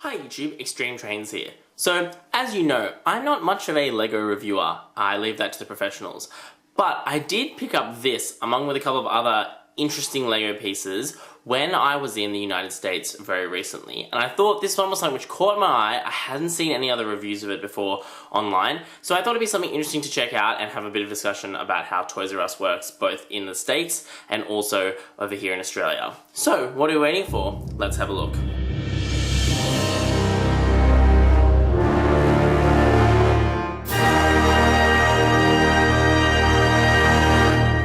Hi YouTube, XtremeTrainz here. So, as you know, I'm not much of a LEGO reviewer. I leave that to the professionals. But I did pick up this, along with a couple of other interesting LEGO pieces, when I was in the United States very recently. And I thought this one was something which caught my eye. I hadn't seen any other reviews of it before online. So I thought it'd be something interesting to check out and have a bit of discussion about how Toys R Us works, both in the States and also over here in Australia. So, what are we waiting for? Let's have a look.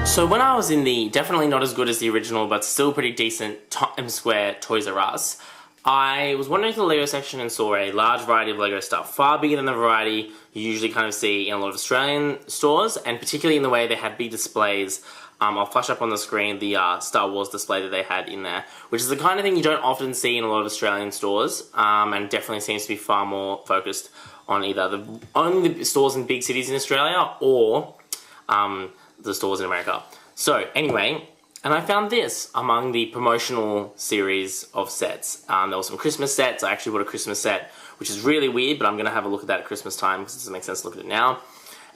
So when I was in the, definitely not as good as the original, but still pretty decent Times Square Toys R Us, I was wandering through the LEGO section and saw a large variety of LEGO stuff, far bigger than the variety you usually kind of see in a lot of Australian stores, and particularly in the way they had big displays. I'll flash up on the screen the Star Wars display that they had in there, which is the kind of thing you don't often see in a lot of Australian stores, and definitely seems to be far more focused on either only the stores in big cities in Australia or the stores in America. So anyway, and I found this among the promotional series of sets. There were some Christmas sets. I actually bought a Christmas set, which is really weird, but I'm going to have a look at that at Christmas time because it doesn't make sense to look at it now.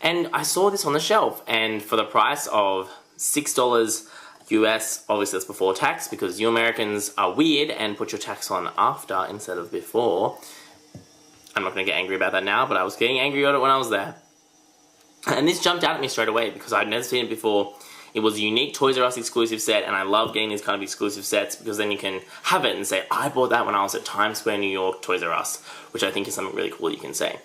And I saw this on the shelf, and for the price of $6 US, obviously that's before tax, because you Americans are weird and put your tax on after instead of before. I'm not going to get angry about that now, but I was getting angry at it when I was there. And this jumped out at me straight away because I'd never seen it before. It was a unique Toys R Us exclusive set, and I love getting these kind of exclusive sets because then you can have it and say, I bought that when I was at Times Square, New York, Toys R Us, which I think is something really cool you can say.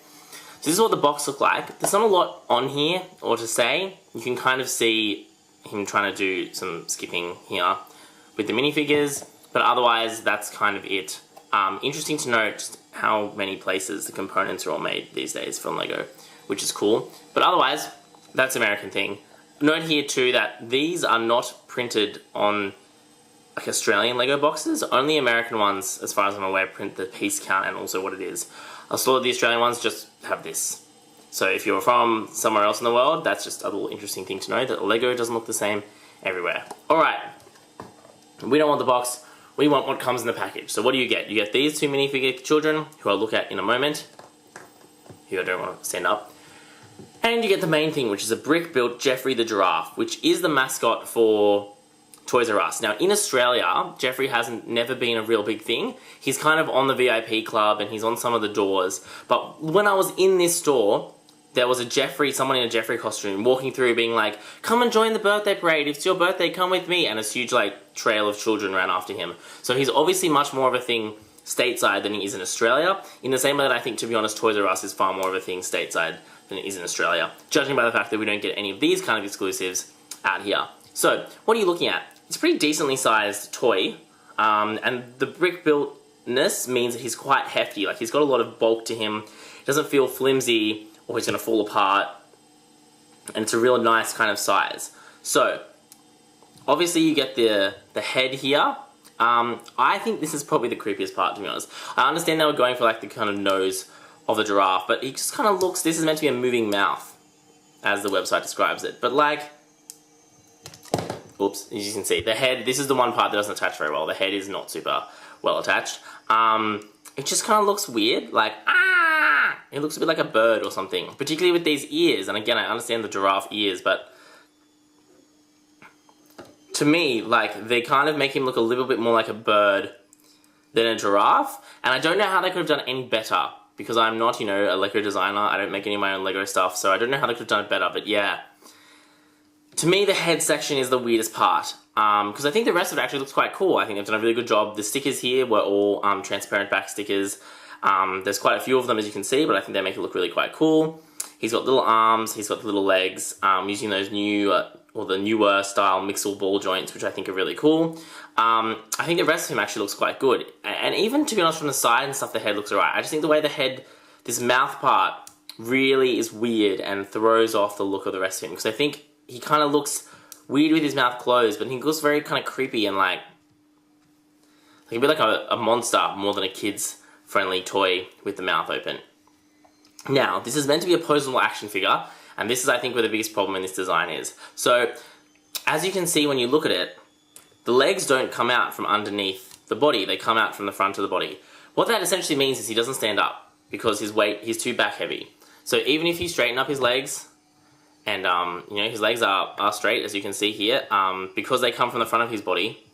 So this is what the box looked like. There's not a lot on here or to say. You can kind of see him trying to do some skipping here with the minifigures, but otherwise that's kind of it. Interesting to note just how many places the components are all made these days from LEGO, which is cool. But otherwise, that's an American thing. Note here too that these are not printed on like Australian LEGO boxes. Only American ones, as far as I'm aware, print the piece count and also what it is. A lot of the Australian ones just have this. So if you're from somewhere else in the world, that's just a little interesting thing to know, that LEGO doesn't look the same everywhere. Alright, we don't want the box, we want what comes in the package. So what do you get? You get these two minifigure children, who I'll look at in a moment. Here I don't want to stand up. And you get the main thing, which is a brick-built Geoffrey the giraffe, which is the mascot for Toys R Us. Now, in Australia, Geoffrey hasn't never been a real big thing. He's kind of on the VIP club and he's on some of the doors. But when I was in this store, there was a Geoffrey, someone in a Geoffrey costume, walking through being like, come and join the birthday parade. If it's your birthday, come with me. And this huge, like, trail of children ran after him. So he's obviously much more of a thing stateside than he is in Australia. In the same way that I think, to be honest, Toys R Us is far more of a thing stateside than it is in Australia, judging by the fact that we don't get any of these kind of exclusives out here. So, what are you looking at? It's a pretty decently sized toy, and the brick-builtness means that he's quite hefty. Like, he's got a lot of bulk to him. He doesn't feel flimsy or he's going to fall apart, and it's a real nice kind of size. So, obviously you get the head here. I think this is probably the creepiest part, to be honest. I understand they were going for like the kind of nose of the giraffe, but he just kind of looks, this is meant to be a moving mouth, as the website describes it. But like, oops, as you can see, the head, this is the one part that doesn't attach very well. The head is not super well attached. It just kind of looks weird, like, ah! It looks a bit like a bird or something, particularly with these ears. And again, I understand the giraffe ears, but to me, like, they kind of make him look a little bit more like a bird than a giraffe. And I don't know how they could have done it any better, because I'm not, you know, a LEGO designer. I don't make any of my own LEGO stuff, so I don't know how they could have done it better, but yeah. To me, the head section is the weirdest part, because I think the rest of it actually looks quite cool. I think they've done a really good job. The stickers here were all transparent back stickers. There's quite a few of them, as you can see, but I think they make it look really quite cool. He's got little arms, he's got the little legs, using those new, or the newer style mixel ball joints, which I think are really cool. I think the rest of him actually looks quite good. And even, to be honest, from the side and stuff, the head looks alright. I just think the way the head, this mouth part, really is weird and throws off the look of the rest of him. Because I think he kind of looks weird with his mouth closed, but he looks very kind of creepy and like a bit like a monster more than a kid's friendly toy with the mouth open. Now, this is meant to be a posable action figure, and this is, I think, where the biggest problem in this design is. So, as you can see when you look at it, the legs don't come out from underneath the body, they come out from the front of the body. What that essentially means is he doesn't stand up because he's too back heavy. So even if you straighten up his legs, and you know, his legs are straight, as you can see here, because they come from the front of his body,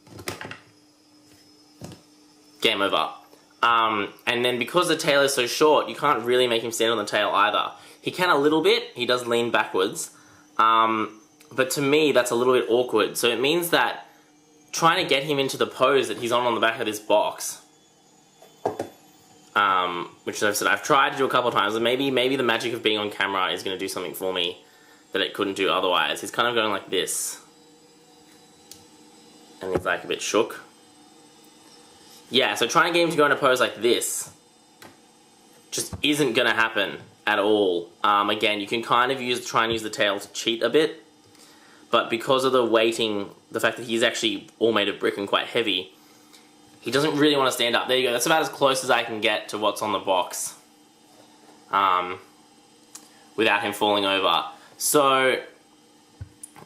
game over. And then because the tail is so short, you can't really make him stand on the tail either. He can a little bit, he does lean backwards, but to me that's a little bit awkward. So it means that trying to get him into the pose that he's on the back of this box, which I've said I've tried to do a couple of times, and maybe the magic of being on camera is going to do something for me that it couldn't do otherwise. He's kind of going like this, and he's like a bit shook. Yeah, so trying to get him to go in a pose like this just isn't going to happen at all. Again, you can kind of try and use the tail to cheat a bit, but because of the weighting, the fact that he's actually all made of brick and quite heavy, he doesn't really want to stand up. There you go, that's about as close as I can get to what's on the box without him falling over. So,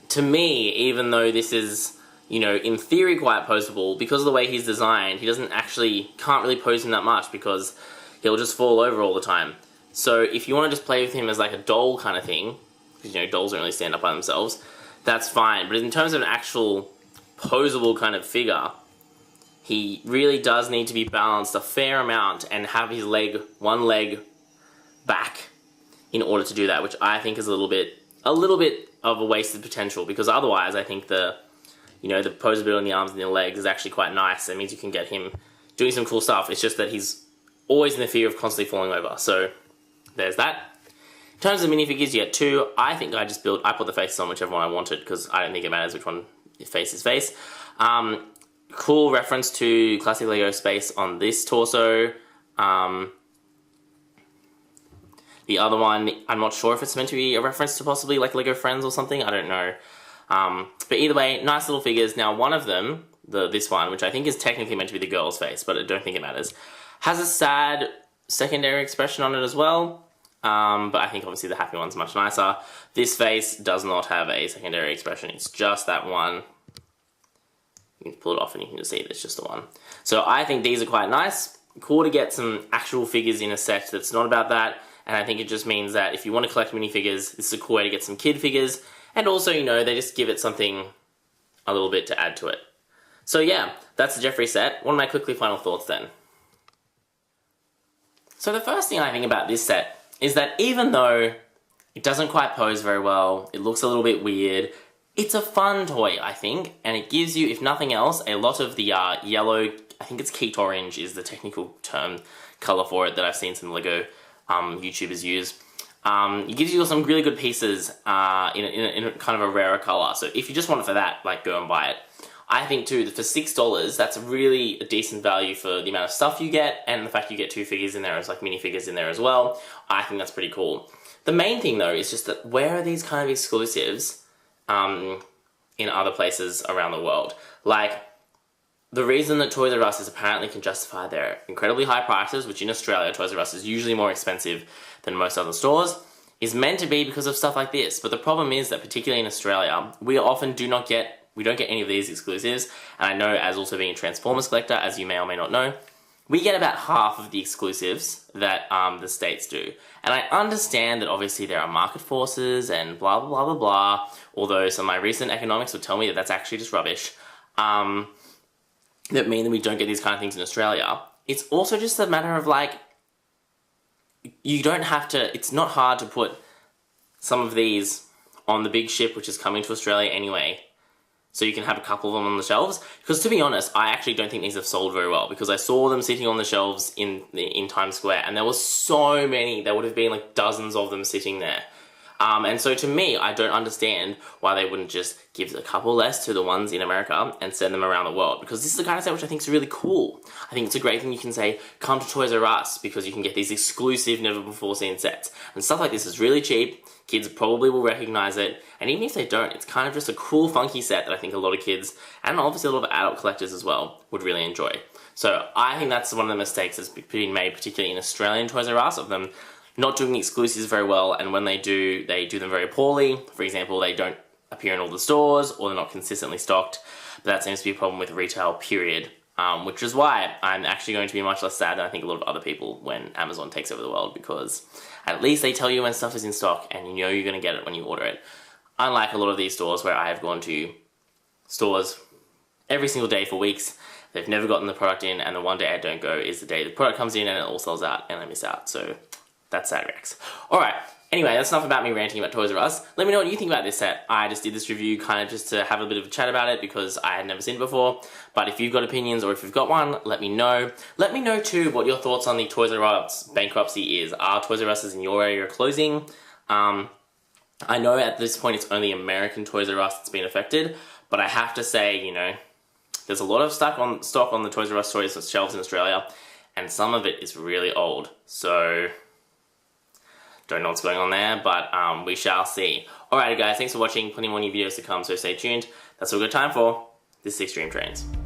to me, even though this is, you know, in theory quite poseable, because of the way he's designed, can't really pose him that much because he'll just fall over all the time. So if you want to just play with him as like a doll kind of thing, because, you know, dolls don't really stand up by themselves, that's fine. But in terms of an actual poseable kind of figure, he really does need to be balanced a fair amount and have his one leg back in order to do that, which I think is a little bit of a wasted potential, because otherwise I think the posability in the arms and the legs is actually quite nice. It means you can get him doing some cool stuff. It's just that he's always in the fear of constantly falling over. So there's that. In terms of minifigures, you get two. I think I put the faces on whichever one I wanted, because I don't think it matters which one face is face. Cool reference to classic Lego space on this torso. The other one, I'm not sure if it's meant to be a reference to possibly like Lego Friends or something, I don't know. But either way, nice little figures. Now one of them, this one, which I think is technically meant to be the girl's face, but I don't think it matters, has a sad secondary expression on it as well. But I think obviously the happy one's much nicer. This face does not have a secondary expression, it's just that one. You can pull it off and you can just see it's just the one. So I think these are quite nice. Cool to get some actual figures in a set that's not about that, and I think it just means that if you want to collect minifigures, this is a cool way to get some kid figures, and also, you know, they just give it something a little bit to add to it. So yeah, that's the Geoffrey set. What are my quickly final thoughts then? So the first thing I think about this set is that even though it doesn't quite pose very well, it looks a little bit weird, it's a fun toy, I think, and it gives you, if nothing else, a lot of the yellow, I think it's Keat Orange is the technical term, colour for it that I've seen some Lego YouTubers use. It gives you some really good pieces in a kind of a rarer colour, so if you just want it for that, like, go and buy it. I think too that for $6, that's really a decent value for the amount of stuff you get, and the fact you get two figures in there as like minifigures in there as well. I think that's pretty cool. The main thing though is just that where are these kind of exclusives in other places around the world? Like, the reason that Toys R Us apparently can justify their incredibly high prices, which in Australia Toys R Us is usually more expensive than most other stores, is meant to be because of stuff like this. But the problem is that particularly in Australia, we often don't get any of these exclusives, and I know, as also being a Transformers collector, as you may or may not know, we get about half of the exclusives that the States do. And I understand that obviously there are market forces and blah blah blah blah blah, although some of my recent economics would tell me that that's actually just rubbish, that mean that we don't get these kind of things in Australia. It's also just a matter of like, you don't have to, it's not hard to put some of these on the big ship which is coming to Australia anyway, so you can have a couple of them on the shelves. Because to be honest, I actually don't think these have sold very well, because I saw them sitting on the shelves in Times Square, and there were so many, there would have been like dozens of them sitting there. And so to me, I don't understand why they wouldn't just give a couple less to the ones in America and send them around the world, because this is the kind of set which I think is really cool. I think it's a great thing you can say, come to Toys R Us, because you can get these exclusive, never before seen sets. And stuff like this is really cheap, kids probably will recognize it, and even if they don't, it's kind of just a cool, funky set that I think a lot of kids, and obviously a lot of adult collectors as well, would really enjoy. So I think that's one of the mistakes that's been made, particularly in Australian Toys R Us, of them not doing exclusives very well, and when they do them very poorly. For example, they don't appear in all the stores, or they're not consistently stocked. But that seems to be a problem with retail, period. which is why I'm actually going to be much less sad than I think a lot of other people when Amazon takes over the world, because at least they tell you when stuff is in stock and you know you're going to get it when you order it. Unlike a lot of these stores where I have gone to stores every single day for weeks, they've never gotten the product in, and the one day I don't go is the day the product comes in and it all sells out and I miss out. So that's sad, Rex. Alright, anyway, that's enough about me ranting about Toys R Us. Let me know what you think about this set. I just did this review kind of just to have a bit of a chat about it because I had never seen it before. But if you've got opinions or if you've got one, let me know. Let me know too what your thoughts on the Toys R Us bankruptcy is. Are Toys R Us in your area closing? I know at this point it's only American Toys R Us that's been affected, but I have to say, you know, there's a lot of stock on the Toys R Us toys shelves in Australia, and some of it is really old. So don't know what's going on there, but we shall see. Alrighty guys, thanks for watching. Plenty more new videos to come, so stay tuned. That's all we've got time for. This is XtremeTrainz.